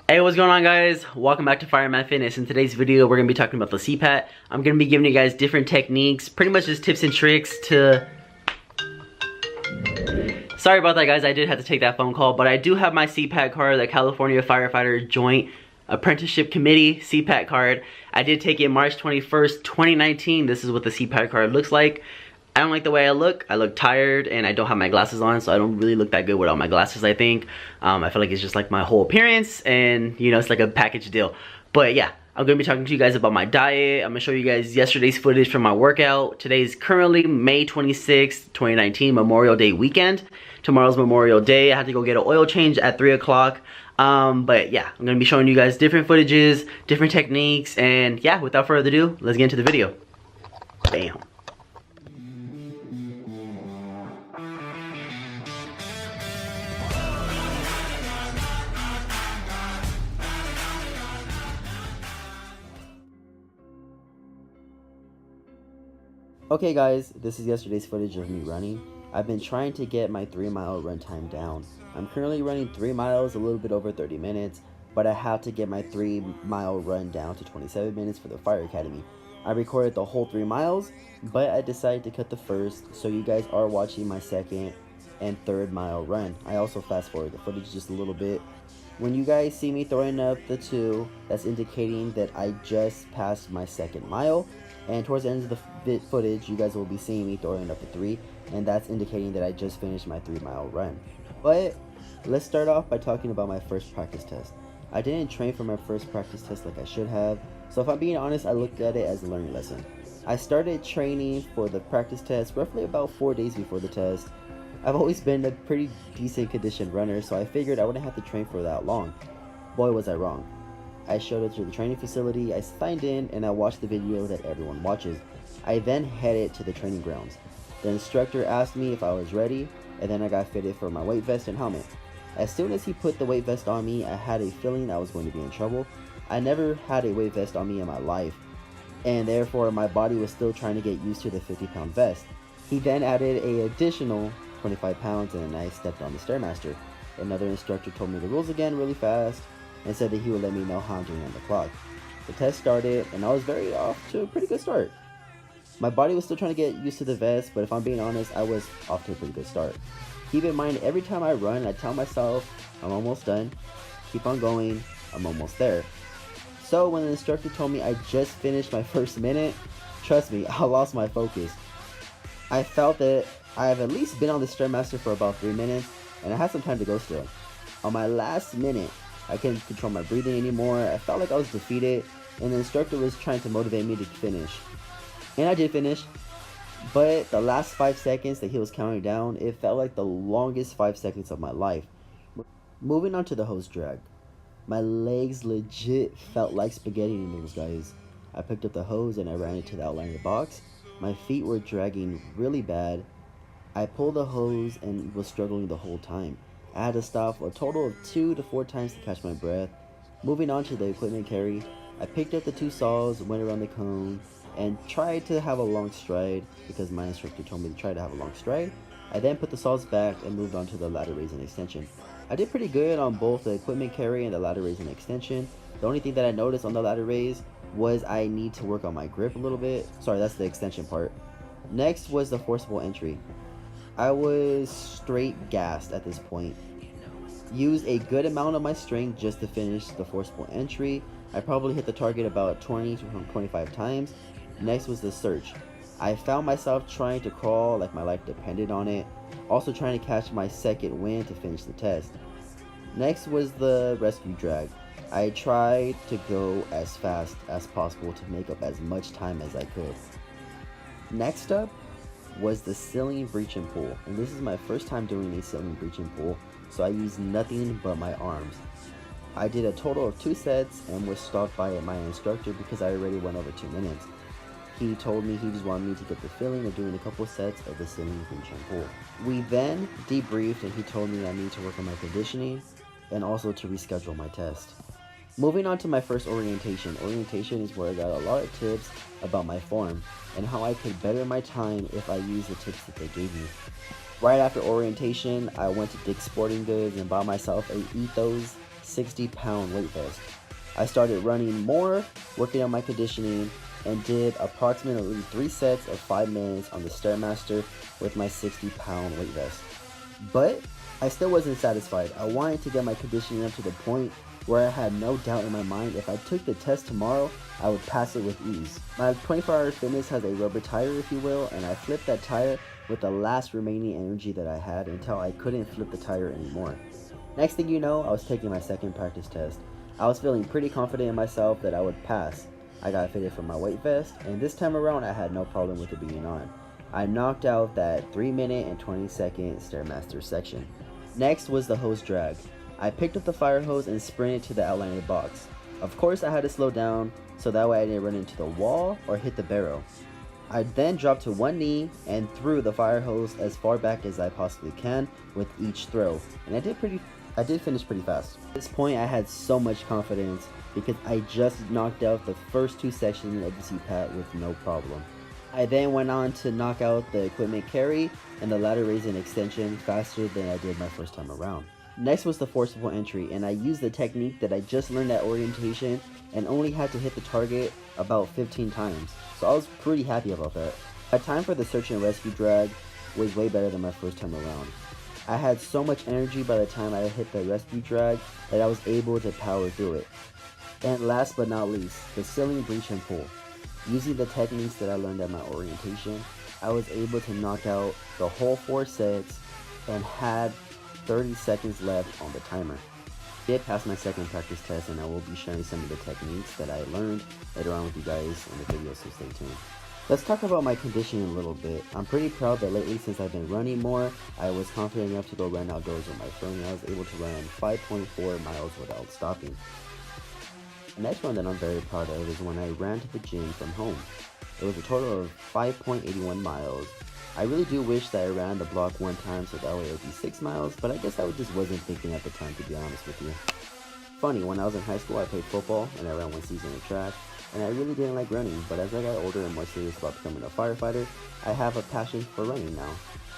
Hey, what's going on, guys? Welcome back to Fireman Fitness. In today's video, we're going to be talking about the CPAT. I'm going to be giving you guys different techniques, pretty much just tips and tricks to... Sorry about that, guys. I did have to take that phone call, but I do have my CPAT card, the California Firefighter Joint Apprenticeship Committee CPAT card. I did take it March 21st, 2019. This is what the CPAT card looks like. I don't like the way I look tired, and I don't have my glasses on, so I don't really look that good without my glasses, I think. I feel like it's just like my whole appearance, and you know, it's like a package deal. But yeah, I'm gonna be talking to you guys about my diet. I'm gonna show you guys yesterday's footage from my workout. Today's currently May 26th, 2019, Memorial Day weekend. Tomorrow's Memorial Day. I have to go get an oil change at 3 o'clock. But yeah, I'm gonna be showing you guys different footages, different techniques, and yeah, without further ado, let's get into the video. Bam. Okay guys, this is yesterday's footage of me running. I've been trying to get my 3-mile run time down. I'm currently running 3 miles, a little bit over 30 minutes, but I have to get my 3-mile run down to 27 minutes for the Fire Academy. I recorded the whole 3 miles, but I decided to cut the first, so you guys are watching my 2nd and 3rd mile run. I also fast forward the footage just a little bit. When you guys see me throwing up the 2, that's indicating that I just passed my 2nd mile. And towards the end of the footage, you guys will be seeing me throwing up the 3, and that's indicating that I just finished my 3-mile run. But let's start off by talking about my first practice test. I didn't train for my first practice test like I should have, so if I'm being honest, I looked at it as a learning lesson. I started training for the practice test roughly about 4 days before the test. I've always been a pretty decent conditioned runner, so I figured I wouldn't have to train for that long. Boy, was I wrong. I showed up to the training facility, I signed in, and I watched the video that everyone watches. I then headed to the training grounds. The instructor asked me if I was ready, and then I got fitted for my weight vest and helmet. As soon as he put the weight vest on me, I had a feeling I was going to be in trouble. I never had a weight vest on me in my life, and therefore my body was still trying to get used to the 50-pound vest. He then added an additional 25 pounds, and I stepped on the Stairmaster. Another instructor told me the rules again really fast, and said that he would let me know how I'm doing on the clock. The test started, and I was very off to a pretty good start. My body was still trying to get used to the vest, but if I'm being honest, I was off to a pretty good start. Keep in mind, every time I run, I tell myself, I'm almost done, keep on going, I'm almost there. So when the instructor told me I just finished my first minute, trust me, I lost my focus. I felt that I have at least been on the Stairmaster for about 3 minutes, and I had some time to go still. On my last minute, I couldn't control my breathing anymore. I felt like I was defeated, and the instructor was trying to motivate me to finish. And I did finish, but the last 5 seconds that he was counting down, it felt like the longest 5 seconds of my life. Moving on to the hose drag. My legs legit felt like spaghetti noodles, guys. I picked up the hose and I ran it to the outline of the box. My feet were dragging really bad. I pulled the hose and was struggling the whole time. I had to stop a total of 2 to 4 times to catch my breath. Moving on to the equipment carry, I picked up the 2 saws, went around the cone, and tried to have a long stride because my instructor told me to try to have a long stride. I then put the saws back and moved on to the ladder raise and extension. I did pretty good on both the equipment carry and the ladder raise and extension. The only thing that I noticed on the ladder raise was I need to work on my grip a little bit. Sorry, that's the extension part. Next was the forcible entry. I was straight gassed at this point. Used a good amount of my strength just to finish the forcible entry. I probably hit the target about 20 to 25 times. Next was the search. I found myself trying to crawl like my life depended on it. Also trying to catch my 2nd wind to finish the test. Next was the rescue drag. I tried to go as fast as possible to make up as much time as I could. Next up was the ceiling breach and pull, and this is my first time doing a ceiling breach and pull, so I used nothing but my arms. I did a total of 2 sets and was stopped by my instructor because I already went over 2 minutes. He told me he just wanted me to get the feeling of doing a couple sets of the ceiling breach and pull. We then debriefed and he told me I need to work on my conditioning and also to reschedule my test. Moving on to my first orientation. Orientation is where I got a lot of tips about my form and how I could better my time if I use the tips that they gave me. Right after orientation, I went to Dick's Sporting Goods and bought myself a Ethos 60-pound weight vest. I started running more, working on my conditioning, and did approximately 3 sets of 5 minutes on the Stairmaster with my 60-pound weight vest. But I still wasn't satisfied. I wanted to get my conditioning up to the point where I had no doubt in my mind if I took the test tomorrow, I would pass it with ease. My 24-hour fitness has a rubber tire, if you will, and I flipped that tire with the last remaining energy that I had until I couldn't flip the tire anymore. Next thing you know, I was taking my second practice test. I was feeling pretty confident in myself that I would pass. I got fitted for my weight vest, and this time around I had no problem with it being on. I knocked out that 3-minute and 20-second Stairmaster section. Next was the hose drag. I picked up the fire hose and sprinted to the outline of the box. Of course I had to slow down so that way I didn't run into the wall or hit the barrel. I then dropped to one knee and threw the fire hose as far back as I possibly can with each throw, and I did finish pretty fast. At this point I had so much confidence because I just knocked out the first 2 sections of the CPAT with no problem. I then went on to knock out the equipment carry and the ladder raising extension faster than I did my first time around. Next was the forcible entry, and I used the technique that I just learned at orientation and only had to hit the target about 15 times, so I was pretty happy about that. My time for the search and rescue drag was way better than my first time around. I had so much energy by the time I hit the rescue drag that I was able to power through it. And last but not least, the ceiling breach and pull. Using the techniques that I learned at my orientation, I was able to knock out the whole 4 sets and had 30 seconds left on the timer. I did pass my second practice test, and I will be sharing some of the techniques that I learned later on with you guys in the video, so stay tuned. Let's talk about my conditioning a little bit. I'm pretty proud that lately, since I've been running more, I was confident enough to go run outdoors with my friend, and I was able to run 5.4 miles without stopping. The next one that I'm very proud of is when I ran to the gym from home. It was a total of 5.81 miles. I really do wish that I ran the block 1 time so that way it would be 6 miles, but I guess I just wasn't thinking at the time, to be honest with you. Funny, when I was in high school I played football and I ran 1 season of track, and I really didn't like running, but as I got older and more serious about becoming a firefighter, I have a passion for running now.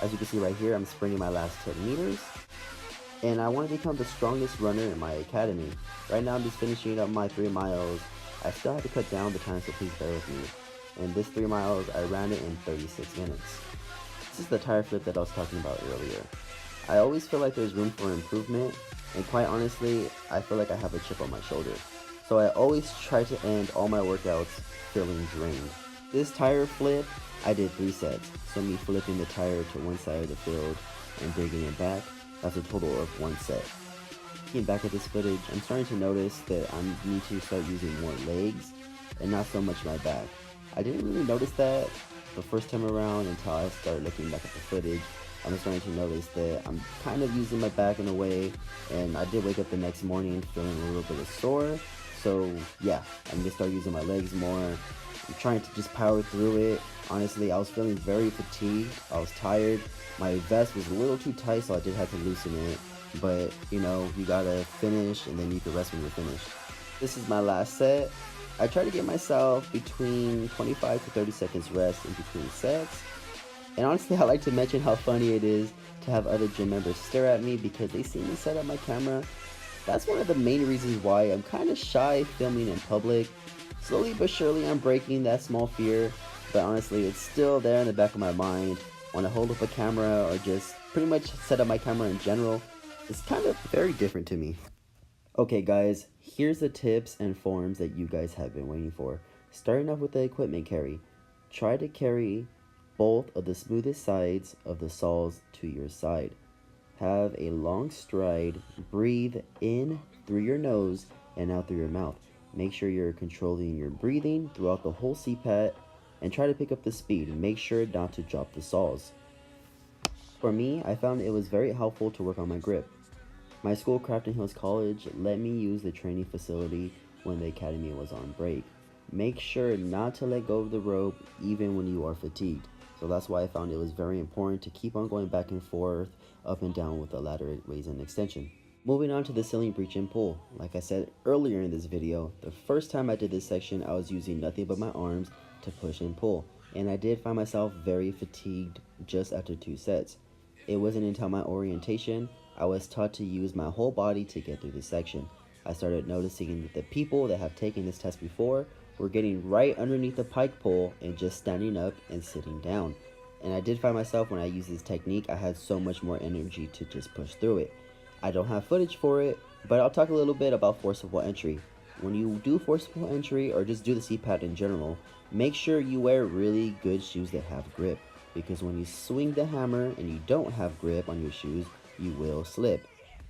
As you can see right here, I'm sprinting my last 10 meters, and I want to become the strongest runner in my academy. Right now I'm just finishing up my 3 miles. I still have to cut down the time, so please bear with me. And this 3 miles, I ran it in 36 minutes. This is the tire flip that I was talking about earlier. I always feel like there's room for improvement, and quite honestly, I feel like I have a chip on my shoulder. So I always try to end all my workouts feeling drained. This tire flip, I did 3 sets. So me flipping the tire to one side of the field and bringing it back, that's a total of 1 set. Looking back at this footage, I'm starting to notice that I need to start using more legs and not so much my back. I didn't really notice that the first time around until I started looking back at the footage. I'm starting to notice that I'm kind of using my back in a way, and I did wake up the next morning feeling a little bit sore. So yeah, I'm gonna start using my legs more. I'm trying to just power through it. Honestly, I was feeling very fatigued. I was tired. My vest was a little too tight, so I did have to loosen it. But you know, you gotta finish and then you can rest when you're finished. This is my last set. I try to get myself between 25 to 30 seconds rest in between sets. And honestly, I like to mention how funny it is to have other gym members stare at me because they see me set up my camera. That's one of the main reasons why I'm kind of shy filming in public. Slowly but surely I'm breaking that small fear, but honestly it's still there in the back of my mind. When I hold up a camera or just pretty much set up my camera in general, it's kind of very different to me. Okay guys, here's the tips and forms that you guys have been waiting for. Starting off with the equipment carry. Try to carry both of the smoothest sides of the saws to your side. Have a long stride. Breathe in through your nose and out through your mouth. Make sure you're controlling your breathing throughout the whole CPAT and try to pick up the speed. Make sure not to drop the saws. For me, I found it was very helpful to work on my grip. My school, Crafton Hills College, let me use the training facility when the academy was on break. Make sure not to let go of the rope even when you are fatigued. So that's why I found it was very important to keep on going back and forth, up and down with the ladder raise and extension. Moving on to the ceiling breach and pull. Like I said earlier in this video, the first time I did this section, I was using nothing but my arms to push and pull. And I did find myself very fatigued just after 2 sets. It wasn't until my orientation I was taught to use my whole body to get through this section. I started noticing that the people that have taken this test before were getting right underneath the pike pole and just standing up and sitting down. And I did find myself, when I used this technique, I had so much more energy to just push through it. I don't have footage for it, but I'll talk a little bit about forcible entry. When you do forcible entry, or just do the CPAT in general, make sure you wear really good shoes that have grip, because when you swing the hammer and you don't have grip on your shoes, you will slip.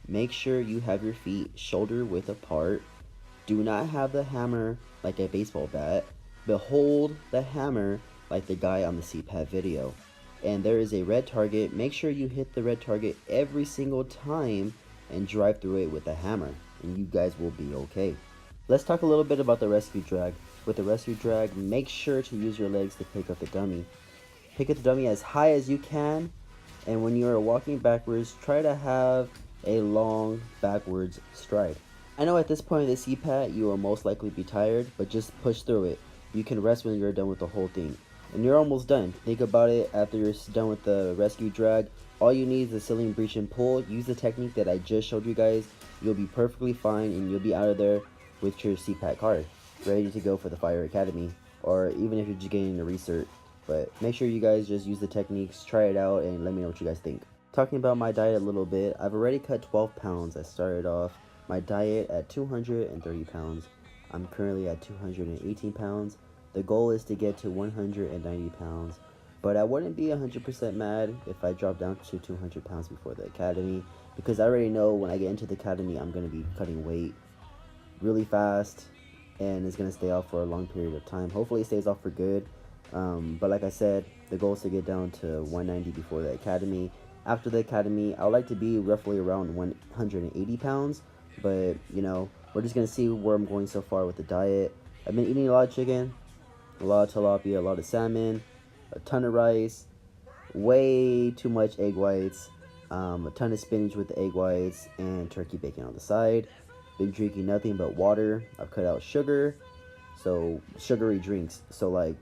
Make sure you have your feet shoulder width apart. Do not have the hammer like a baseball bat, but hold the hammer like the guy on the CPAT video. And there is a red target. Make sure you hit the red target every single time and drive through it with a hammer, and you guys will be okay. Let's talk a little bit about the rescue drag. With the rescue drag, make sure to use your legs to pick up the dummy. Pick up the dummy as high as you can, and when you are walking backwards, try to have a long backwards stride. I know at this point in the CPAT you will most likely be tired, but just push through it. You can rest when you're done with the whole thing. And you're almost done. Think about it. After you're done with the rescue drag, all you need is the ceiling breach and pull. Use the technique that I just showed you guys. You'll be perfectly fine, and you'll be out of there with your CPAT card, ready to go for the Fire Academy, or even if you're just getting a recert. But make sure you guys just use the techniques, try it out, and let me know what you guys think. Talking about my diet a little bit, I've already cut 12 pounds. I started off my diet at 230 pounds. I'm currently at 218 pounds. The goal is to get to 190 pounds, but I wouldn't be 100% mad if I drop down to 200 pounds before the academy, because I already know when I get into the academy I'm going to be cutting weight really fast, and it's going to stay off for a long period of time. Hopefully it stays off for good, but like I said, the goal is to get down to 190 before the academy. After the academy, I would like to be roughly around 180 pounds, but you know, we're just going to see where I'm going so far with the diet. I've been eating a lot of chicken, a lot of tilapia, a lot of salmon, a ton of rice, way too much egg whites, a ton of spinach with the egg whites, and turkey bacon on the side. Been drinking nothing but water. I've cut out sugar, so sugary drinks, so like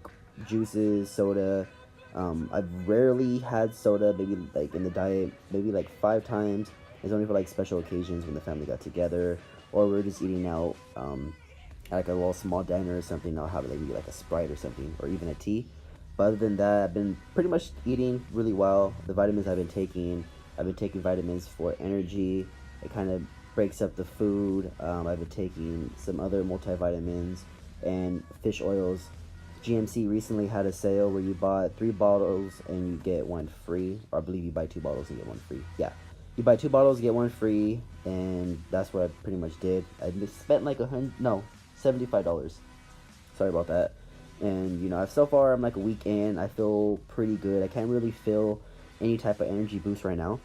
juices, soda. I've rarely had soda, maybe like in the diet, maybe like 5 times. It's only for like special occasions when the family got together, or we're just eating out at like a little small diner or something. I'll have maybe like a Sprite or something, or even a tea. But other than that, I've been pretty much eating really well. The vitamins I've been taking vitamins for energy. It kind of breaks up the food. I've been taking some other multivitamins and fish oils. GMC recently had a sale where you bought 3 bottles and you get 1 free, or I believe you buy 2 bottles and get 1 free. Yeah, you buy 2 bottles, get 1 free, and that's what I pretty much did. I spent like $75. Sorry about that. And you know, so far I'm like a week in. I feel pretty good. I can't really feel any type of energy boost right now,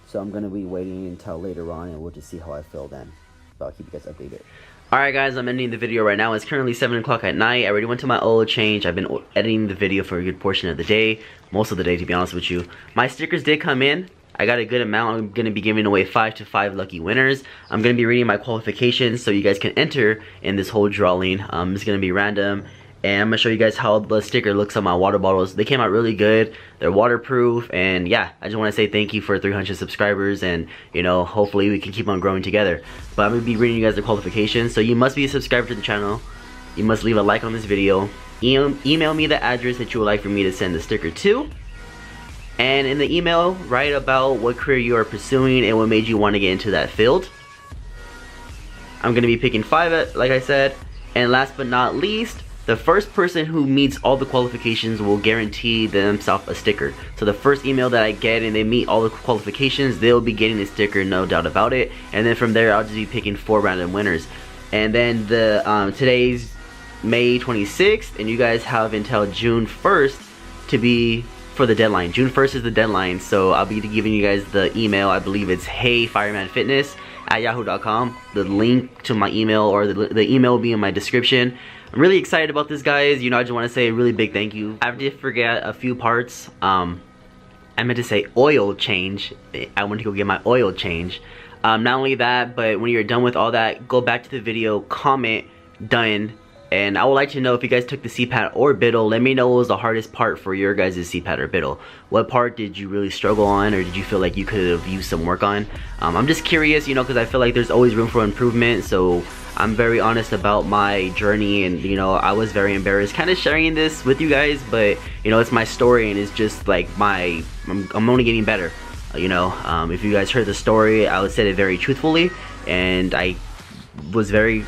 so I'm gonna be waiting until later on, and we'll just see how I feel then. But I'll keep you guys updated. Alright guys, I'm ending the video right now. It's currently 7 o'clock at night. I already went to my oil change. I've been editing the video for a good portion of the day. Most of the day, to be honest with you. My stickers did come in. I got a good amount. I'm going to be giving away 5 to 5 lucky winners. I'm going to be reading my qualifications so you guys can enter in this whole drawing. It's going to be random. And I'm going to show you guys how the sticker looks on my water bottles. They came out really good. They're waterproof. And yeah, I just want to say thank you for 300 subscribers. And, you know, hopefully we can keep on growing together. But I'm going to be reading you guys the qualifications. So you must be a subscriber to the channel. You must leave a like on this video. Email me the address that you would like for me to send the sticker to. And in the email, write about what career you are pursuing and what made you want to get into that field. I'm going to be picking 5, like I said. And last but not least, the first person who meets all the qualifications will guarantee themselves a sticker. So the first email that I get and they meet all the qualifications, they'll be getting a sticker, no doubt about it. And then from there, I'll just be picking 4 random winners. And then the today's May 26th, and you guys have until June 1st to be for the deadline. June 1st is the deadline, so I'll be giving you guys the email. I believe it's heyfiremanfitness@yahoo.com. The link to my email, or the email will be in my description. I'm really excited about this, guys. You know, I just want to say a really big thank you. I did forget a few parts. I meant to say oil change. I went to go get my oil change. Not only that, but when you're done with all that, go back to the video, comment done, And I would like to know if you guys took the CPAT or BIDL. Let me know what was the hardest part for your guys' CPAT or BIDL. What part did you really struggle on, or did you feel like you could have used some work on? I'm just curious, you know, because I feel like there's always room for improvement. So I'm very honest about my journey, and you know, I was very embarrassed kind of sharing this with you guys, but you know, it's my story, and it's just like I'm only getting better. You know, if you guys heard the story, I would say it very truthfully, and I was very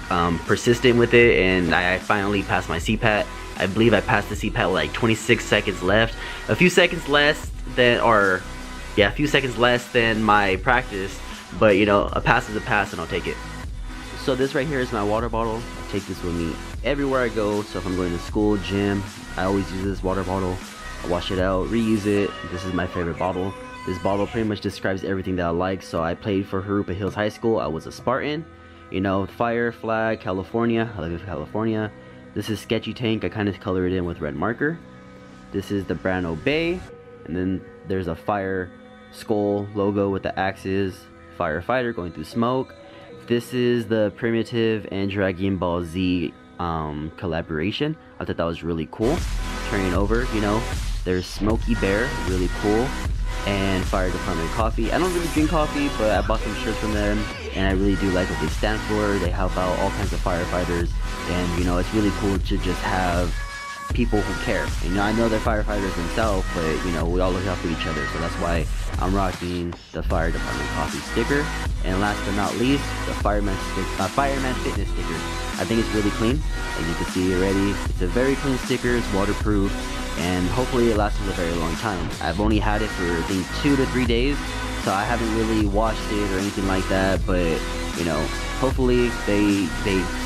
persistent with it, and I finally passed my CPAT. I believe I passed the CPAT with like 26 seconds left, a few seconds less than, or yeah, a few seconds less than my practice, but you know, a pass is a pass, and I'll take it. So this right here is my water bottle. I take this with me everywhere I go. So if I'm going to school, gym, I always use this water bottle. I wash it out, reuse it. This is my favorite bottle. This bottle pretty much describes everything that I like. So I played for Jurupa Hills High School. I was a Spartan. You know, fire, flag, California. I live in California. This is Sketchy Tank. I kind of color it in with red marker. This is the brand Obey. And then there's a fire skull logo with the axes. Firefighter going through smoke. This is the Primitive and Dragon Ball Z collaboration. I thought that was really cool. Turning over, you know, there's Smokey Bear, really cool. And Fire Department Coffee. I don't really drink coffee, but I bought some shirts from them, and I really do like what they stand for. They help out all kinds of firefighters, and you know, it's really cool to just have people who care. And, you know, I know they're firefighters themselves, but you know, we all look out for each other, so that's why I'm rocking the Fire Department Coffee sticker. And last but not least, the Fireman Fitness sticker. I think it's really clean, as you can see already. It's a very clean sticker, it's waterproof, and hopefully it lasts a very long time. I've only had it for I think 2 to 3 days, so I haven't really washed it or anything like that, but you know, hopefully they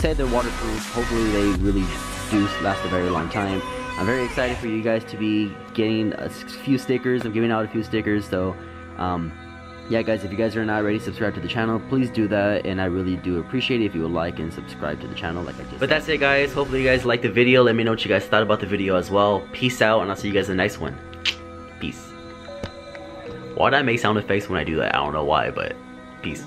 said they're waterproof. Hopefully they really do last a very long time. I'm very excited for you guys to be getting a few stickers. I'm giving out a few stickers, so yeah guys, if you guys are not already subscribed to the channel, please do that, and I really do appreciate it if you would like and subscribe to the channel like I just said. That's it guys, hopefully you guys liked the video. Let me know what you guys thought about the video as well. Peace out, and I'll see you guys in the next one. Peace. Why do I make sound effects when I do that? I don't know why, but peace.